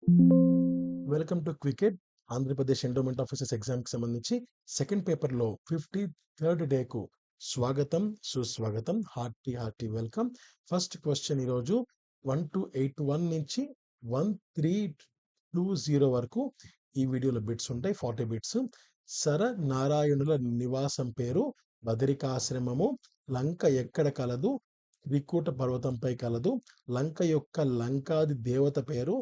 Welcome to Quicket. Andhra Pradesh endowment officers ఎగ్జామ్కి సంబంధించి second పేపర్లో 53rd డేకు స్వాగతం, సుస్వాగతం, హార్టీ వెల్కమ్. ఫస్ట్ క్వశ్చన్ ఈరోజు 1281 నుంచి 1320 వరకు ఈ వీడియోలో బిట్స్ ఉంటాయి, 40 బిట్స్. సర నారాయణుల నివాసం పేరు బదరికాశ్రమము. లంక ఎక్కడ కలదు? త్రికూట పర్వతంపై కలదు. లంక యొక్క లంకాది దేవత పేరు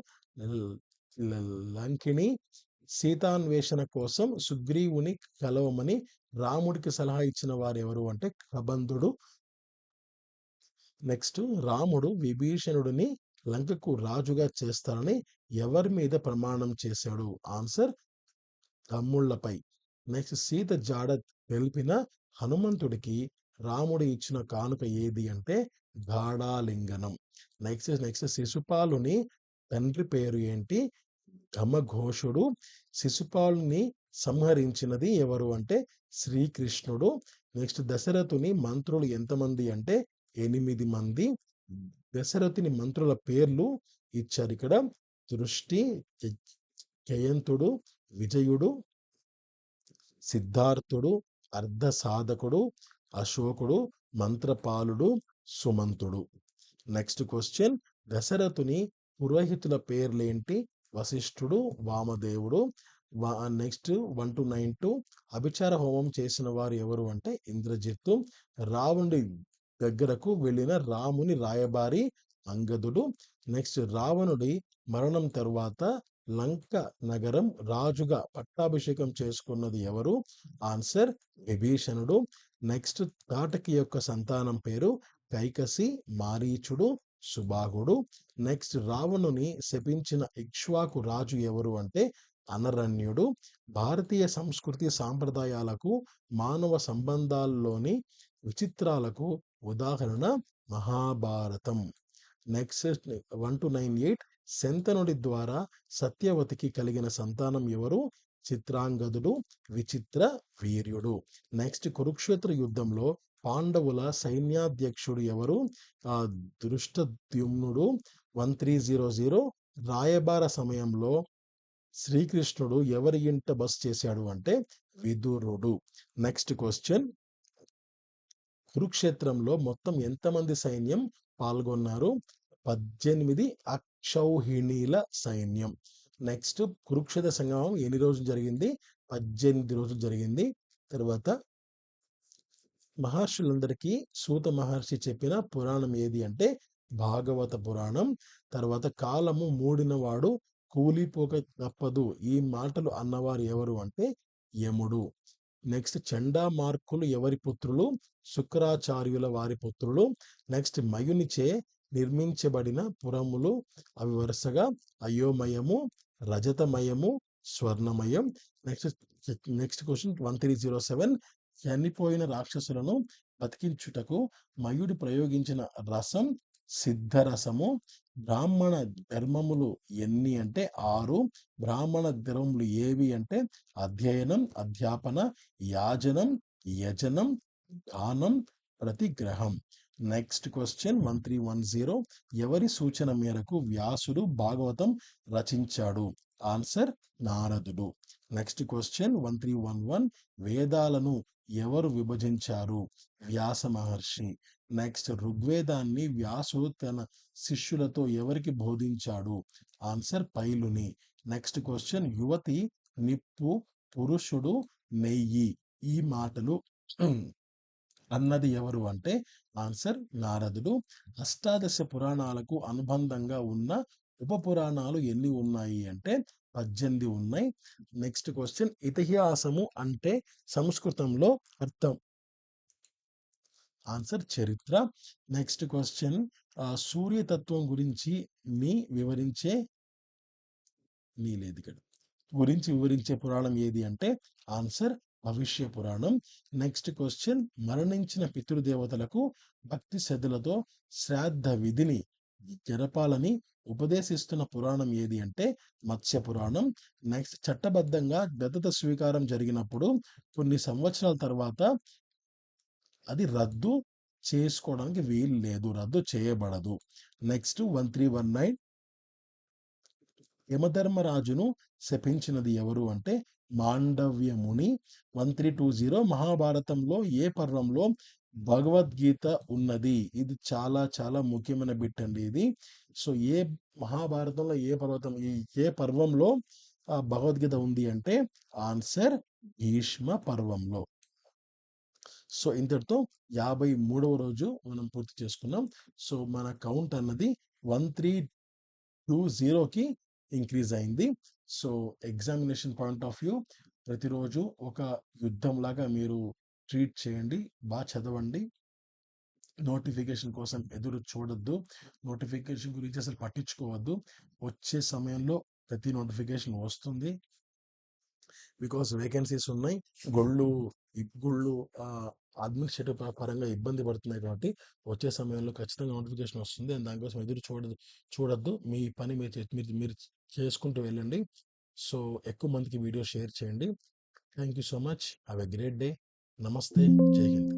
లంకిణి. సీతాన్వేషణ కోసం సుగ్రీవుని కలవమని రాముడికి సలహా ఇచ్చిన వారు ఎవరు అంటే కబంధుడు. నెక్స్ట్, రాముడు విభీషణుడిని లంకకు రాజుగా చేస్తారని ఎవరి మీద ప్రమాణం చేశాడు? ఆన్సర్ తమ్ముళ్లపై. నెక్స్ట్, సీత జాడ తెలిపిన హనుమంతుడికి రాముడు ఇచ్చిన కానుక ఏది అంటే గాఢాలింగనం. నెక్స్ట్ శిశుపాలుని తండ్రి పేరు ఏంటి? ఘమఘోషుడు. శిశుపాలుని సంహరించినది ఎవరు అంటే శ్రీకృష్ణుడు. నెక్స్ట్, దశరథుని మంత్రులు ఎంతమంది అంటే 8 మంది. దశరథుని మంత్రుల పేర్లు ఇచ్చారు ఇక్కడ: దృష్టి, జయంతుడు, విజయుడు, సిద్ధార్థుడు, అర్ధ సాధకుడు, అశోకుడు, మంత్రపాలుడు, సుమంతుడు. నెక్స్ట్ క్వశ్చన్, దశరథుని పురోహితుల పేర్లేంటి? వశిష్ఠుడు, వామదేవుడు. నెక్స్ట్ 1292, అభిచార హోమం చేసిన వారు ఎవరు అంటే ఇంద్రజిత్తు. రావణుడి దగ్గరకు వెళ్ళిన రాముని రాయబారి అంగదుడు. నెక్స్ట్, రావణుడి మరణం తరువాత లంక నగరం రాజుగా పట్టాభిషేకం చేసుకున్నది ఎవరు? ఆన్సర్ విభీషణుడు. నెక్స్ట్, తాటకి యొక్క సంతానం పేరు కైకసి, మారీచుడు, సుబాహుడు. నెక్స్ట్, రావణుని శపించిన ఇక్ష్వాకు రాజు ఎవరు అంటే అనరణ్యుడు. భారతీయ సంస్కృతి సాంప్రదాయాలకు, మానవ సంబంధాల్లోని విచిత్రాలకు ఉదాహరణ మహాభారతం. నెక్స్ట్ 1298, శంతనుడి ద్వారా సత్యవతికి కలిగిన సంతానం ఎవరు? చిత్రాంగదుడు, విచిత్ర వీర్యుడు. నెక్స్ట్, కురుక్షేత్ర యుద్ధంలో పాండవుల సైన్యాధ్యక్షుడు ఎవరు? దృష్టద్యుమ్నుడు. 1300, రాయబార సమయంలో శ్రీకృష్ణుడు ఎవరి ఇంట బస చేశాడు అంటే విదురుడు. నెక్స్ట్ క్వశ్చన్, కురుక్షేత్రంలో మొత్తం ఎంతమంది సైన్యం పాల్గొన్నారు? 18 అక్షౌహిణీల సైన్యం. నెక్స్ట్, కురుక్షేత్ర సంగ్రామం ఎన్ని రోజులు జరిగింది? 18 రోజులు జరిగింది. తర్వాత మహర్షులందరికీ సూత మహర్షి చెప్పిన పురాణం ఏది అంటే భాగవత పురాణం. తర్వాత, కాలము మూడినవాడు కూలిపోక తప్పదు, ఈ మాటలు అన్నవారు ఎవరు అంటే యముడు. నెక్స్ట్, చండామార్కులు ఎవరి పుత్రులు? శుక్రాచార్యుల వారి పుత్రులు. నెక్స్ట్, మయునిచే నిర్మించబడిన పురములు అవి వరుసగా అయోమయము, రజతమయము, స్వర్ణమయం. నెక్స్ట్ క్వశ్చన్ 1307, చనిపోయిన రాక్షసులను బతికించుటకు మయుడు ప్రయోగించిన రసం సిద్ధరసము. బ్రాహ్మణ ధర్మములు ఎన్ని అంటే 6. బ్రాహ్మణ ధర్మములు ఏవి అంటే అధ్యయనం, అధ్యాపన, యాజనం, యజనం, దానం, ప్రతిగ్రహం. నెక్స్ట్ క్వశ్చన్ 1310, ఎవరి సూచన మేరకు వ్యాసుడు భాగవతం రచించాడు? ఆన్సర్ నారదుడు. నెక్స్ట్ క్వశ్చన్ 1311, వేదాలను ఎవరు విభజించారు? వ్యాస మహర్షి. నెక్స్ట్, ఋగ్వేదాన్ని వ్యాసుడు తన శిష్యులతో ఎవరికి బోధించాడు? ఆన్సర్ పైలుని. నెక్స్ట్ క్వశ్చన్, యువతి నిప్పు, పురుషుడు నెయ్యి, ఈ మాటలు అన్నది ఎవరు అంటే ఆన్సర్ నారదుడు. అష్టాదశ పురాణాలకు అనుబంధంగా ఉన్న ఉప పురాణాలు ఎన్ని ఉన్నాయి అంటే 18 ఉన్నాయి. నెక్స్ట్ క్వశ్చన్, ఇతిహాసము అంటే సంస్కృతంలో అర్థం? ఆన్సర్ చరిత్ర. నెక్స్ట్ క్వశ్చన్, సూర్యతత్వం గురించి వివరించే వివరించే పురాణం ఏది అంటే ఆన్సర్ భవిష్య పురాణం. నెక్స్ట్ క్వశ్చన్, మరణించిన పితృదేవతలకు భక్తి శ్రద్ధలతో శ్రాద్ధ విధిని జరపాలని ఉపదేశిస్తున్న పురాణం ఏది అంటే మత్స్య పురాణం. నెక్స్ట్, చట్టబద్ధంగా దత్తత స్వీకారం జరిగినప్పుడు కొన్ని సంవత్సరాల తర్వాత అది రద్దు చేసుకోవడానికి వీలు లేదు, రద్దు చేయబడదు. నెక్స్ట్ 1319, యమధర్మరాజును శపించినది ఎవరు అంటే మాండవ్య ముని. 1320 మహాభారతంలో ఏ పర్వంలో భగవద్గీత ఉన్నది? ఇది చాలా చాలా ముఖ్యమైన బిట్ అండి ఇది. సో ఏ మహాభారతంలో ఏ పర్వంలో భగవద్గీత ఉంది అంటే ఆన్సర్ భీష్మ పర్వంలో. సో ఇంతటితో 53వ రోజు మనం పూర్తి చేసుకున్నాం. సో మన కౌంట్ అన్నది 1320కి ఇంక్రీజ్ అయింది. So examination point of view ప్రతిరోజు ఒక యుద్ధం లాగా మీరు ట్రీట్ చేయండి, బాగా చదవండి. నోటిఫికేషన్ కోసం ఎదురు చూడొద్దు, నోటిఫికేషన్ గురించి అసలు పట్టించుకోవద్దు. వచ్చే సమయంలో ప్రతి నోటిఫికేషన్ వస్తుంది, బికాస్ వేకెన్సీస్ ఉన్నాయి. గుళ్ళు అడ్మినిస్ట్రేటివ్ పరంగా ఇబ్బంది పడుతున్నాయి కాబట్టి వచ్చే సమయంలో ఖచ్చితంగా నోటిఫికేషన్ వస్తుంది. అండ్ దానికోసం ఎదురు చూడొద్దు. మీ పని మీరు చేసుకుంటూ వెళ్ళండి. సో ఎక్కువ మందికి వీడియో షేర్ చేయండి. Thank you so much. Have a great day. నమస్తే. జై హింద్.